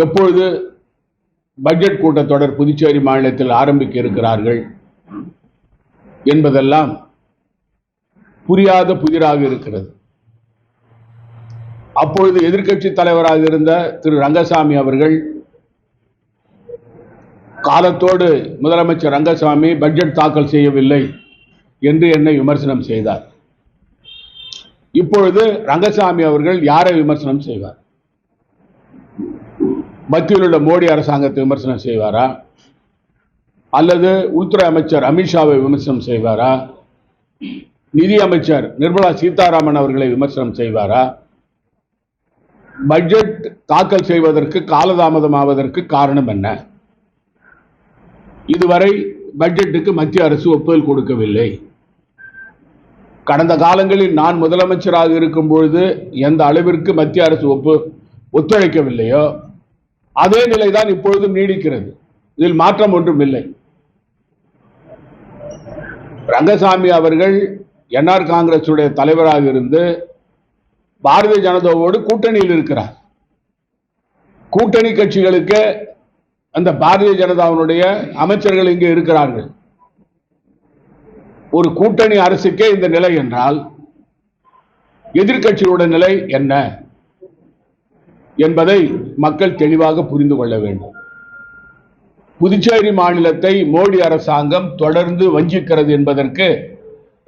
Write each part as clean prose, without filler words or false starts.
எப்பொழுது பட்ஜெட் கூட்டத்தொடர் புதுச்சேரி மாநிலத்தில் ஆரம்பிக்க இருக்கிறார்கள் என்பதெல்லாம் புரியாத புதிராக இருக்கிறது. அப்பொழுது எதிர்க்கட்சி தலைவராக இருந்த திரு ரங்கசாமி அவர்கள் காலத்தோடு முதலமைச்சர் ரங்கசாமி பட்ஜெட் தாக்கல் செய்யவில்லை என்று என்னை விமர்சனம் செய்தார். இப்பொழுது ரங்கசாமி அவர்கள் யாரை விமர்சனம் செய்வார்? மத்தியில் உள்ள மோடி அரசாங்கத்தை விமர்சனம் செய்வாரா, அல்லது உள்துறை அமைச்சர் அமித்ஷாவை விமர்சனம் செய்வாரா, நிதி அமைச்சர் நிர்மலா சீதாராமன் அவர்களை விமர்சனம் செய்வாரா? பட்ஜெட் தாக்கல் செய்வதற்கு காலதாமதம் ஆவதற்கு காரணம் என்ன? இதுவரை பட்ஜெட்டுக்கு மத்திய அரசு ஒப்புதல் கொடுக்கவில்லை. கடந்த காலங்களில் நான் முதலமைச்சராக இருக்கும் பொழுது எந்த அளவிற்கு மத்திய அரசு ஒத்துழைக்கவில்லையோ அதே நிலைதான் இப்பொழுதும் நீடிக்கிறது. இதில் மாற்றம் ஒன்றும் இல்லை. ரங்கசாமி அவர்கள் என்ஆர் காங்கிரஸ் உடைய தலைவராக இருந்து பாரதிய ஜனதாவோடு கூட்டணியில் இருக்கிறார். கூட்டணி கட்சிகளுக்கு அந்த பாரதிய ஜனதாவினுடைய அமைச்சர்கள் இங்கே இருக்கிறார்கள். ஒரு கூட்டணி அரசுக்கே இந்த நிலை என்றால் எதிர்க்கட்சிகளுடைய நிலை என்ன என்பதை மக்கள் தெளிவாக புரிந்து கொள்ள வேண்டும். புதுச்சேரி மாநிலத்தை மோடி அரசாங்கம் தொடர்ந்து வஞ்சிக்கிறது என்பதற்கு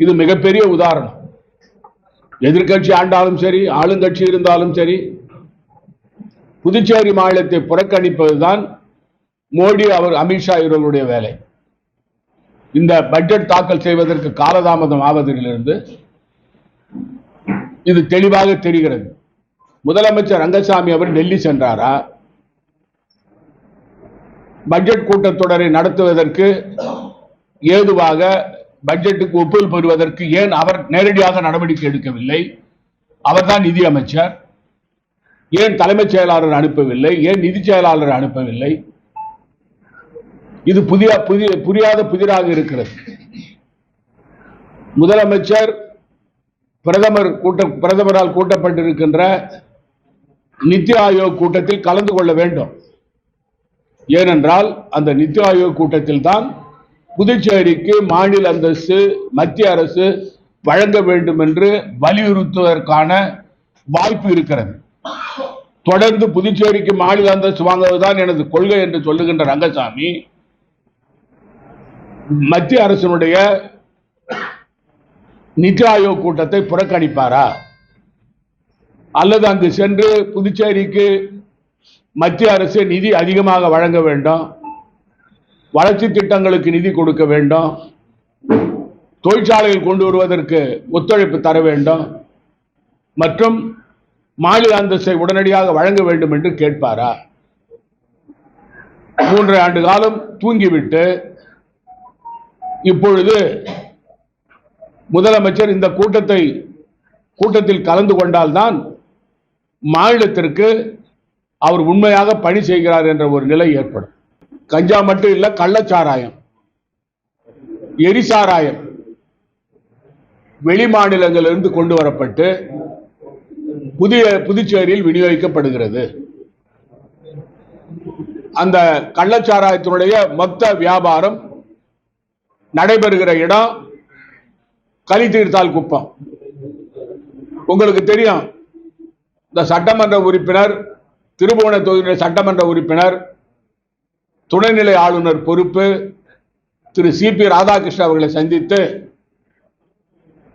இது மிகப்பெரிய உதாரணம். எதிர்க்கட்சி ஆண்டாலும் சரி, ஆளுங்கட்சி இருந்தாலும் சரி, புதுச்சேரி மாநிலத்தை புறக்கணிப்பதுதான் மோடி அமித்ஷா இவர்களுடைய வேலை. இந்த பட்ஜெட் தாக்கல் செய்வதற்கு காலதாமதம் ஆவதிலிருந்து இது தெளிவாக தெரிகிறது. முதலமைச்சர் ரங்கசாமி அவர் டெல்லி சென்றாரா? பட்ஜெட் கூட்டத்தொடரை நடத்துவதற்கு ஏதுவாக பட்ஜெட்டுக்கு ஒப்புதல் பெறுவதற்கு ஏன் அவர் நேரடியாக நடவடிக்கை எடுக்கவில்லை? அவர்தான் நிதி அமைச்சர். ஏன் தலைமைச் செயலாளர் அனுப்பவில்லை? ஏன் நிதி செயலாளர் அனுப்பவில்லை? இது புரியாத புதிராக இருக்கிறது. முதலமைச்சர் பிரதமரால் கூட்டப்பட்டிருக்கின்ற நித்தி ஆயோக் கூட்டத்தில் கலந்து கொள்ள வேண்டும். ஏனென்றால் அந்த நித்தி ஆயோக் கூட்டத்தில் தான் புதுச்சேரிக்கு மாநில அந்தஸ்து மத்திய அரசு வழங்க வேண்டும் என்று வலியுறுத்துவதற்கான வாய்ப்பு இருக்கிறது. தொடர்ந்து புதுச்சேரிக்கு மாநில அந்தஸ்து வாங்குவதுதான் எனது கொள்கை என்று சொல்லுகின்ற ரங்கசாமி மத்திய அரசினுடைய நித்தி ஆயோக் கூட்டத்தை புறக்கணிப்பாரா? அல்லது அங்கு சென்று புதுச்சேரிக்கு மத்திய அரசு நிதி அதிகமாக வழங்க வேண்டும், வளர்ச்சி திட்டங்களுக்கு நிதி கொடுக்க வேண்டும், தொழிற்சாலைகள் கொண்டு வருவதற்கு ஒத்துழைப்பு தர வேண்டும் மற்றும் மாநில அந்தஸ்தை உடனடியாக வழங்க வேண்டும் என்று கேட்பாரா? 3 ஆண்டு காலம் தூங்கிவிட்டு இப்பொழுது முதலமைச்சர் இந்த கூட்டத்தில் கலந்து கொண்டால்தான் மாநிலத்திற்கு அவர் உண்மையாக பணி செய்கிறார் என்ற ஒரு நிலை ஏற்படும். கஞ்சா மட்டும் இல்ல, கள்ளச்சாராயம், எரிசாராயம் வெளி மாநிலங்களிலிருந்து கொண்டு வரப்பட்டு புதுச்சேரியில் விநியோகிக்கப்படுகிறது. அந்த கள்ளச்சாராயத்தினுடைய மொத்த வியாபாரம் நடைபெறுகிற இடம் கலித்தீர்த்தால் குப்பம். உங்களுக்கு தெரியும், இந்த சட்டமன்ற உறுப்பினர், திருபுவன தொகுதி சட்டமன்ற உறுப்பினர், துணைநிலை ஆளுநர் பொறுப்பு திரு CP ராதாகிருஷ்ணன் அவர்களை சந்தித்து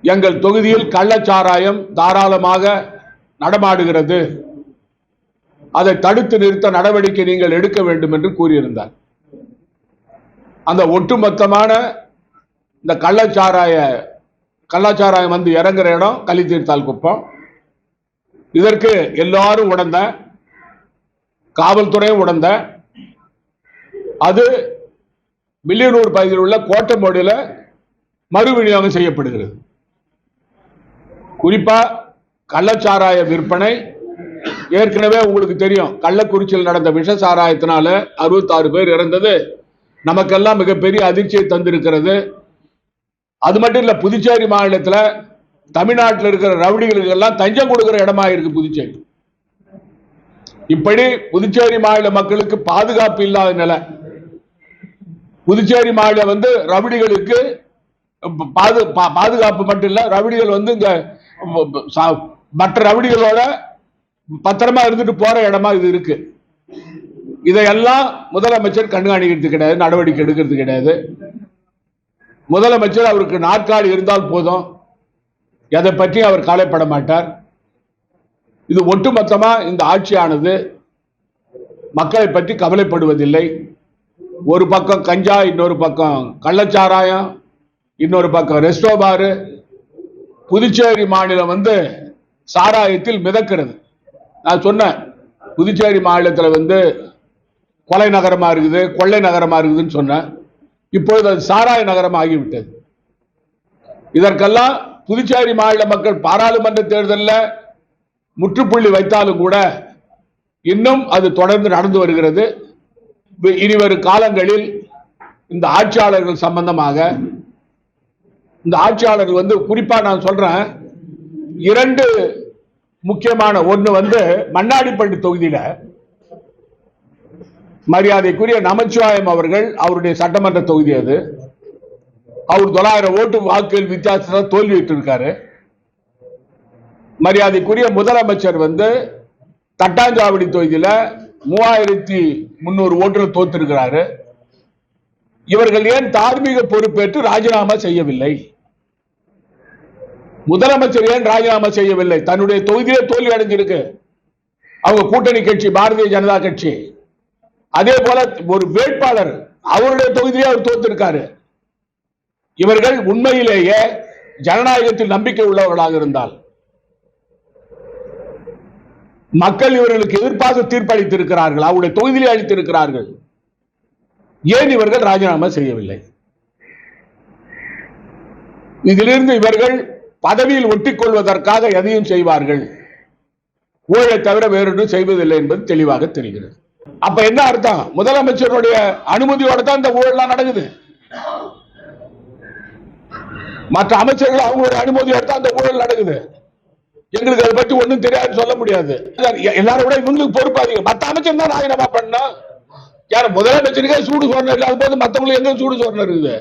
எங்கள் தொகுதியில் கள்ளச்சாராயம் தாராளமாக நடமாடுகிறது, அதை தடுத்து நிறுத்த நடவடிக்கை நீங்கள் எடுக்க வேண்டும் என்று கூறியிருந்தார். அந்த ஒட்டுமொத்தமான இந்த கள்ளச்சாராயம் வந்து இறங்குற இடம் கலித்தீர்த்தால் குப்பம். இதற்கு எல்லாரும் உடந்த, காவல்துறையும் உடந்த, அது வில்லியனூர் பகுதியில் உள்ள கோட்டமோடியில் மறு விநியோகம் செய்யப்படுகிறது. குறிப்பா கள்ளச்சாராய விற்பனை ஏற்கனவே உங்களுக்கு தெரியும். கள்ளக்குறிச்சியில் நடந்த விஷ சாராயத்தினால 66 பேர் இறந்தது நமக்கெல்லாம் மிகப்பெரிய அதிர்ச்சியை தந்திருக்கிறது. அது மட்டும் இல்ல, புதுச்சேரி மாநிலத்தில் தமிழ்நாட்டில் இருக்கிற ரவுடிகளுக்கு எல்லாம் தஞ்சம் கொடுக்கிற இடமா இருக்கு புதுச்சேரி. இப்படி புதுச்சேரி மாநில மக்களுக்கு பாதுகாப்பு இல்லாத நிலை. புதுச்சேரி மாநில ரவுடிகளுக்கு பாதுகாப்பு மட்டும் இல்ல, ரவுடிகள் இங்க மற்ற ரவுடிகளோட பத்திரமா இருந்துட்டு போற இடமா இது இருக்கு. இதையெல்லாம் முதலமைச்சர் கண்காணிக்கிறது கிடையாது, நடவடிக்கை எடுக்கிறது கிடையாது. முதலமைச்சர் அவருக்கு நாற்காலி இருந்தால் போதும், எதை பற்றி அவர் கவலைப்பட மாட்டார். இது ஒட்டுமொத்தமா இந்த ஆட்சியானது மக்களை பற்றி கவலைப்படுவதில்லை. ஒரு பக்கம் கஞ்சா, இன்னொரு பக்கம் கள்ளச்சாராயம், இன்னொரு பக்கம் ரெஸ்டோ பாரு. புதுச்சேரி மாநிலம் சாராயத்தில் மிதக்கிறது. நான் சொன்னேன், புதுச்சேரி மாநிலத்தில் கொலை நகரமா இருக்குது, கொள்ளை நகரமா இருக்குதுன்னு சொன்னேன். இப்பொழுது அது சாராய நகரம் ஆகிவிட்டது. இதற்கெல்லாம் புதுச்சேரி மாநில மக்கள் பாராளுமன்ற தேர்தலில் முற்றுப்புள்ளி வைத்தாலும் கூட இன்னும் அது தொடர்ந்து நடந்து வருகிறது. இனிவரும் காலங்களில் இந்த ஆட்சியாளர்கள் சம்பந்தமாக, இந்த ஆட்சியாளர்கள் குறிப்பா நான் சொல்றேன், இரண்டு முக்கியமான, ஒன்று மண்ணாடிப்பள்ளி தொகுதியில மரியாதைக்குரிய நமச்சிவாயம் அவர்கள், அவருடைய சட்டமன்ற தொகுதி அது, அவர் 900 ஓட்டு வாக்குகள் வித்தியாசத்தில் தோல்வியிட்டு இருக்காரு. மரியாதைக்குரிய முதலமைச்சர் தட்டாஞ்சாவடி தொகுதியில 3300 ஓட்டுகள் தோத்திருக்கிறாரு. இவர்கள் ஏன் தார்மீக பொறுப்பேற்று ராஜினாமா செய்யவில்லை? முதலமைச்சர் ஏன் ராஜினாமா செய்யவில்லை? தன்னுடைய தொகுதியிலே தோல்வி அடைஞ்சிருக்கு அவங்க கூட்டணி கட்சி பாரதிய ஜனதா கட்சி. அதே போல ஒரு வேட்பாளர் அவருடைய தொகுதியிலே அவர் தோத்திருக்காரு. இவர்கள் உண்மையிலேயே ஜனநாயகத்தில் நம்பிக்கை உள்ளவர்களாக இருந்தால், மக்கள் இவர்களுக்கு எதிர்ப்பாக தீர்ப்பளித்திருக்கிறார்கள், அவருடைய தொகுதியிலே அளித்திருக்கிறார்கள், ஏன் இவர்கள் ராஜினாமா செய்யவில்லை? இதிலிருந்து இவர்கள் பதவியில் ஒட்டிக் கொள்வதற்காக எதையும் செய்வார்கள், ஊழலை தவிர வேறொன்றும் செய்வதில்லை என்பது தெளிவாக தெரிகிறது. அப்ப என்ன அர்த்தம்? முதலமைச்சருடைய அனுமதியோட தான் இந்த ஊழல் நடக்குது. மற்ற அமைச்சர்கள் அவங்களுடைய அனுமதியோட தான் இந்த ஊழல் நடக்குது. எங்களுக்கு அதை பற்றி ஒன்றும் தெரியாது சொல்ல முடியாது. எல்லாரும் விட இவங்களுக்கு பொறுப்பு அதிகம். மற்ற அமைச்சர் தான் ராஜினாமா பண்ணா, யார் முதலமைச்சருக்கே சூடு சோழனை இல்லாத போது மற்றவங்களுக்கு எங்க சூடு சோழனை இருக்குது?